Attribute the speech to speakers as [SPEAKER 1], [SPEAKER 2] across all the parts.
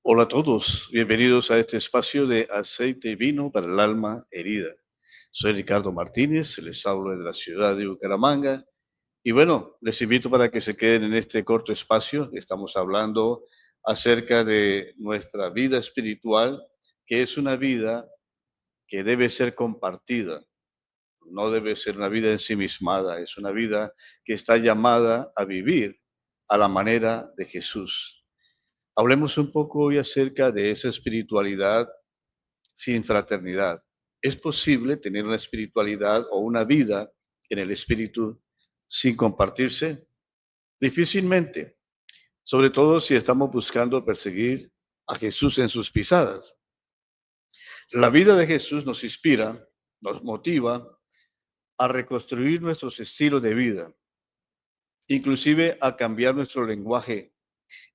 [SPEAKER 1] Hola a todos, bienvenidos a este espacio de aceite y vino para el alma herida. Soy Ricardo Martínez, les hablo de la ciudad de Bucaramanga y bueno, les invito para que se queden en este corto espacio. Estamos hablando acerca de nuestra vida espiritual, que es una vida que debe ser compartida, no debe ser una vida ensimismada, es una vida que está llamada a vivir a la manera de Jesús. Hablemos un poco hoy acerca de esa espiritualidad sin fraternidad. ¿Es posible tener una espiritualidad o una vida en el espíritu sin compartirse? Difícilmente, sobre todo si estamos buscando perseguir a Jesús en sus pisadas. La vida de Jesús nos inspira, nos motiva a reconstruir nuestros estilos de vida, inclusive a cambiar nuestro lenguaje,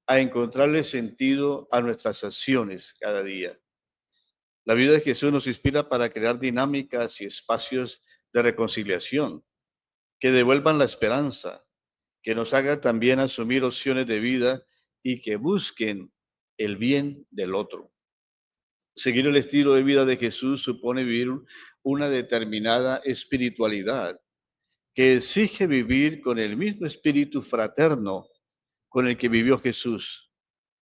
[SPEAKER 1] a encontrarle sentido a nuestras acciones cada día. La vida de Jesús nos inspira para crear dinámicas y espacios de reconciliación que devuelvan la esperanza, que nos hagan también asumir opciones de vida y que busquen el bien del otro. Seguir el estilo de vida de Jesús supone vivir una determinada espiritualidad que exige vivir con el mismo espíritu fraterno con el que vivió Jesús,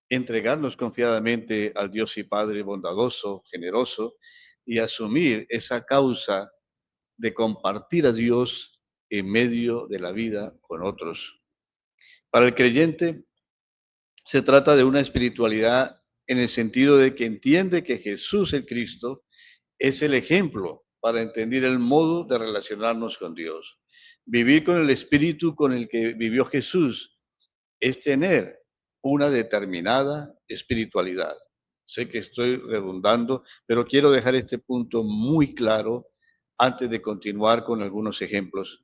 [SPEAKER 1] entregarnos confiadamente al Dios y Padre bondadoso, generoso, y asumir esa causa de compartir a Dios en medio de la vida con otros. Para el creyente se trata de una espiritualidad en el sentido de que entiende que Jesús el Cristo es el ejemplo para entender el modo de relacionarnos con Dios. Vivir con el espíritu con el que vivió Jesús es tener una determinada espiritualidad. Sé que estoy redundando, pero quiero dejar este punto muy claro antes de continuar con algunos ejemplos.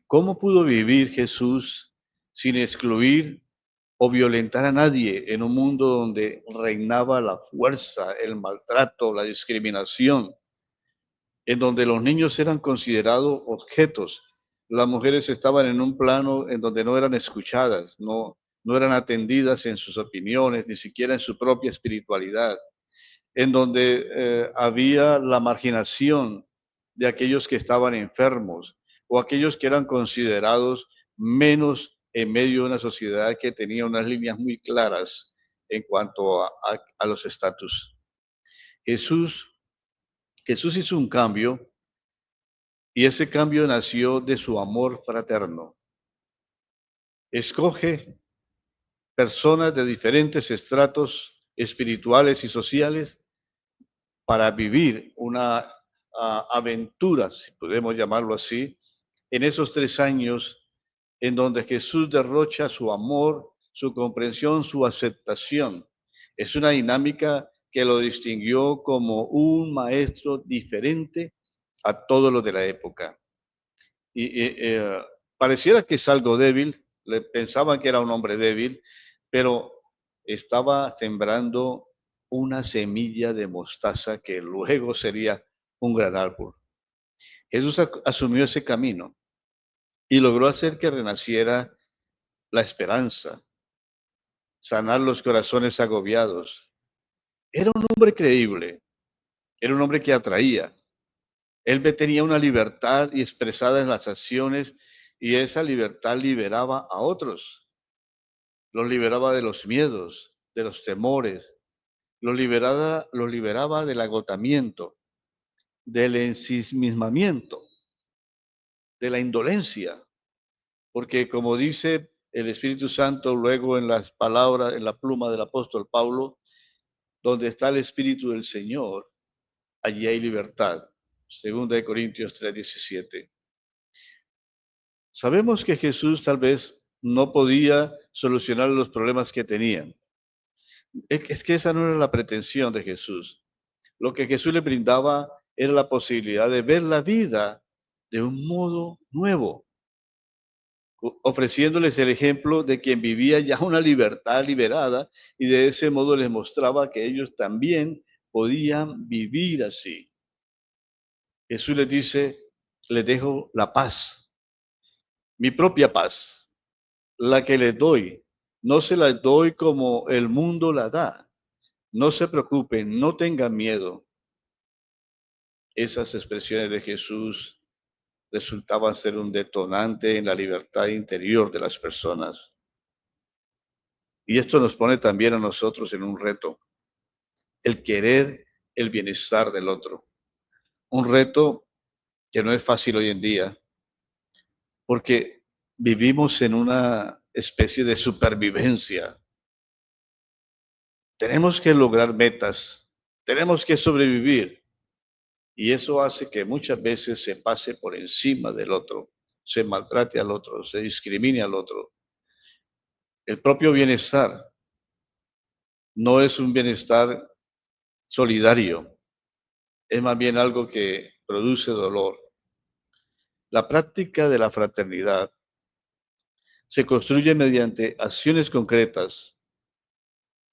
[SPEAKER 1] ¿Cómo pudo vivir Jesús sin excluir o violentar a nadie en un mundo donde reinaba la fuerza, el maltrato, la discriminación, en donde los niños eran considerados objetos? Las mujeres estaban en un plano en donde no eran escuchadas, no eran atendidas en sus opiniones, ni siquiera en su propia espiritualidad, en donde había la marginación de aquellos que estaban enfermos o aquellos que eran considerados menos en medio de una sociedad que tenía unas líneas muy claras en cuanto a los estatus. Jesús, Jesús hizo un cambio y ese cambio nació de su amor fraterno. Escoge personas de diferentes estratos espirituales y sociales para vivir una aventura, si podemos llamarlo así, en esos 3 años en donde Jesús derrocha su amor, su comprensión, su aceptación. Es una dinámica que lo distinguió como un maestro diferente a todos los de la época. Y pareciera que es algo débil, le pensaban que era un hombre débil, pero estaba sembrando una semilla de mostaza que luego sería un gran árbol. Jesús asumió ese camino y logró hacer que renaciera la esperanza, sanar los corazones agobiados. Era un hombre creíble, era un hombre que atraía. Él tenía una libertad y expresada en las acciones y esa libertad liberaba a otros. Los liberaba de los miedos, de los temores, los liberaba del agotamiento, del ensimismamiento, de la indolencia, porque como dice el Espíritu Santo luego en las palabras, en la pluma del apóstol Pablo, donde está el Espíritu del Señor, allí hay libertad. Segunda de Corintios 3:17. Sabemos que Jesús tal vez no podía solucionar los problemas que tenían. Es que esa no era la pretensión de Jesús. Lo que Jesús le brindaba era la posibilidad de ver la vida de un modo nuevo, ofreciéndoles el ejemplo de quien vivía ya una libertad liberada y de ese modo les mostraba que ellos también podían vivir así. Jesús les dice, les dejo la paz, mi propia paz, la que les doy. No se la doy como el mundo la da. no se preocupen, no tengan miedo. Esas expresiones de Jesús resultaban ser un detonante en la libertad interior de las personas. Y esto nos pone también a nosotros en un reto, el querer el bienestar del otro. Un reto que no es fácil hoy en día, porque vivimos en una especie de supervivencia. Tenemos que lograr metas, tenemos que sobrevivir, y eso hace que muchas veces se pase por encima del otro, se maltrate al otro, se discrimine al otro. El propio bienestar no es un bienestar solidario, es más bien algo que produce dolor. La práctica de la fraternidad se construye mediante acciones concretas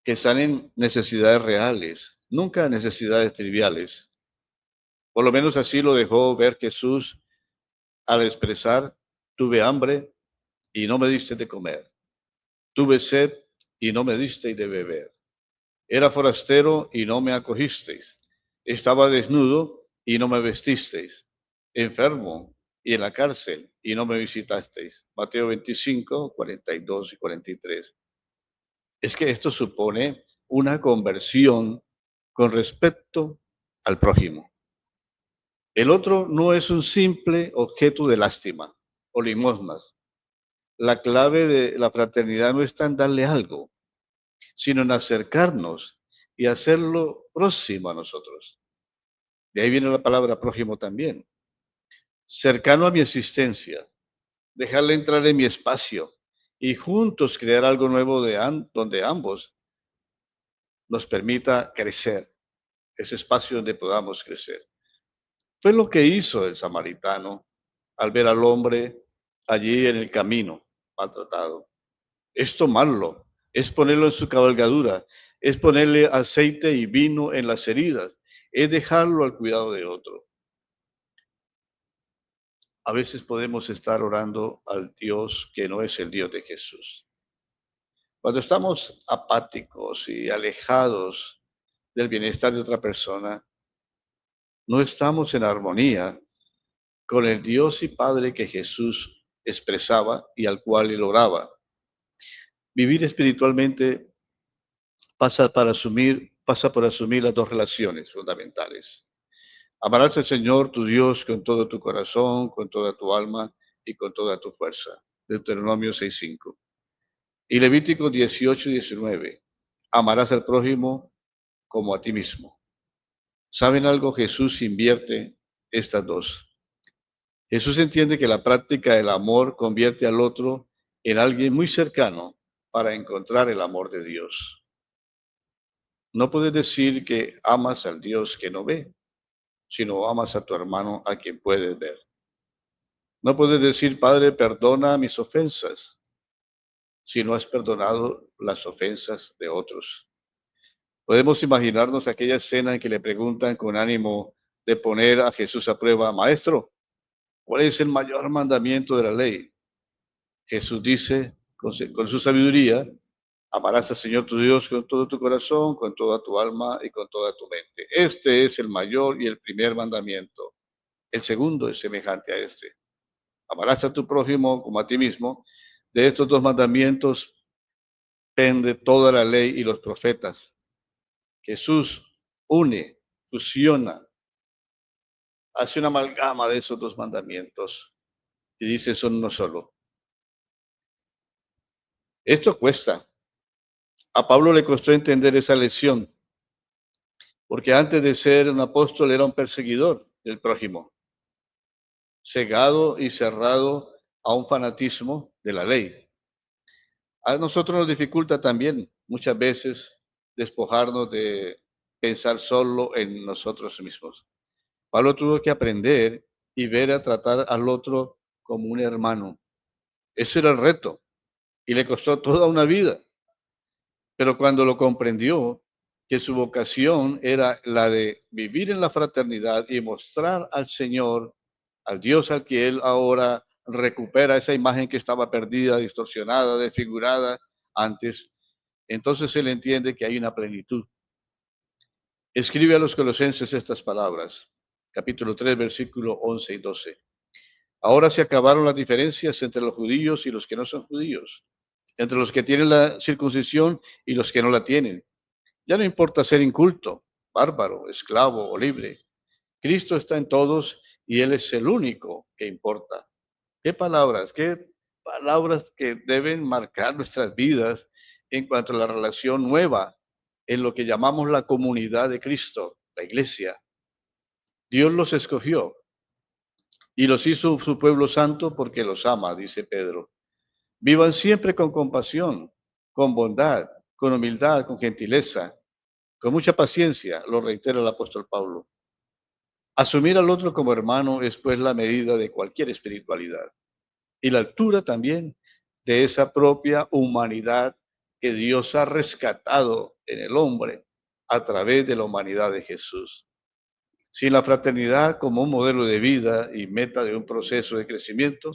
[SPEAKER 1] que sanen necesidades reales, nunca necesidades triviales. Por lo menos así lo dejó ver Jesús al expresar, tuve hambre y no me diste de comer, tuve sed y no me diste de beber, era forastero y no me acogisteis, estaba desnudo y no me vestisteis, enfermo y en la cárcel y no me visitasteis. Mateo 25, 42 y 43. Es que esto supone una conversión con respecto al prójimo. El otro no es un simple objeto de lástima o limosnas. La clave de la fraternidad no está en darle algo, sino en acercarnos y hacerlo próximo a nosotros. De ahí viene la palabra prójimo también. Cercano a mi existencia, dejarle entrar en mi espacio y juntos crear algo nuevo donde ambos nos permita crecer, ese espacio donde podamos crecer. Fue lo que hizo el samaritano al ver al hombre allí en el camino, maltratado. Es tomarlo, es ponerlo en su cabalgadura, es ponerle aceite y vino en las heridas, es dejarlo al cuidado de otro. A veces podemos estar orando al Dios que no es el Dios de Jesús. Cuando estamos apáticos y alejados del bienestar de otra persona, no estamos en armonía con el Dios y Padre que Jesús expresaba y al cual él oraba. Vivir espiritualmente pasa por asumir las dos relaciones fundamentales. Amarás al Señor tu Dios con todo tu corazón, con toda tu alma y con toda tu fuerza. Deuteronomio 6:5. Y Levítico 18:19. Amarás al prójimo como a ti mismo. ¿Saben algo? Jesús invierte estas dos. Jesús entiende que la práctica del amor convierte al otro en alguien muy cercano para encontrar el amor de Dios. No puedes decir que amas al Dios que no ve, sino amas a tu hermano a quien puedes ver. No puedes decir, Padre, perdona mis ofensas, si no has perdonado las ofensas de otros. Podemos imaginarnos aquella escena en que le preguntan con ánimo de poner a Jesús a prueba, Maestro, ¿cuál es el mayor mandamiento de la ley? Jesús dice con su sabiduría, amarás al Señor tu Dios con todo tu corazón, con toda tu alma y con toda tu mente. Este es el mayor y el primer mandamiento. El segundo es semejante a este. Amarás a tu prójimo como a ti mismo. De estos dos mandamientos pende toda la ley y los profetas. Jesús une, fusiona, hace una amalgama de esos dos mandamientos y dice son uno solo. Esto cuesta. A Pablo le costó entender esa lección, porque antes de ser un apóstol era un perseguidor del prójimo, cegado y cerrado a un fanatismo de la ley. A nosotros nos dificulta también muchas veces despojarnos de pensar solo en nosotros mismos. Pablo tuvo que aprender y ver a tratar al otro como un hermano. Ese era el reto y le costó toda una vida. Pero cuando lo comprendió, que su vocación era la de vivir en la fraternidad y mostrar al Señor, al Dios al que él ahora recupera esa imagen que estaba perdida, distorsionada, desfigurada antes, entonces él entiende que hay una plenitud. Escribe a los colosenses estas palabras, capítulo 3, versículo 11 y 12. Ahora se acabaron las diferencias entre los judíos y los que no son judíos, entre los que tienen la circuncisión y los que no la tienen. Ya no importa ser inculto, bárbaro, esclavo o libre. Cristo está en todos y Él es el único que importa. Qué palabras que deben marcar nuestras vidas en cuanto a la relación nueva en lo que llamamos la comunidad de Cristo, la iglesia. Dios los escogió y los hizo su pueblo santo porque los ama, dice Pedro. Vivan siempre con compasión, con bondad, con humildad, con gentileza, con mucha paciencia, lo reitera el apóstol Pablo. Asumir al otro como hermano es pues la medida de cualquier espiritualidad y la altura también de esa propia humanidad que Dios ha rescatado en el hombre a través de la humanidad de Jesús. Sin la fraternidad como un modelo de vida y meta de un proceso de crecimiento,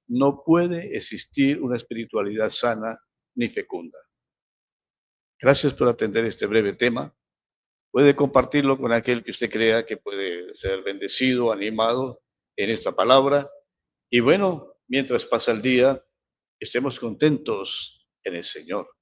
[SPEAKER 1] no puede existir una espiritualidad sana ni fecunda. Gracias por atender este breve tema. Puede compartirlo con aquel que usted crea que puede ser bendecido, animado en esta palabra. Y bueno, mientras pasa el día, estemos contentos en el Señor.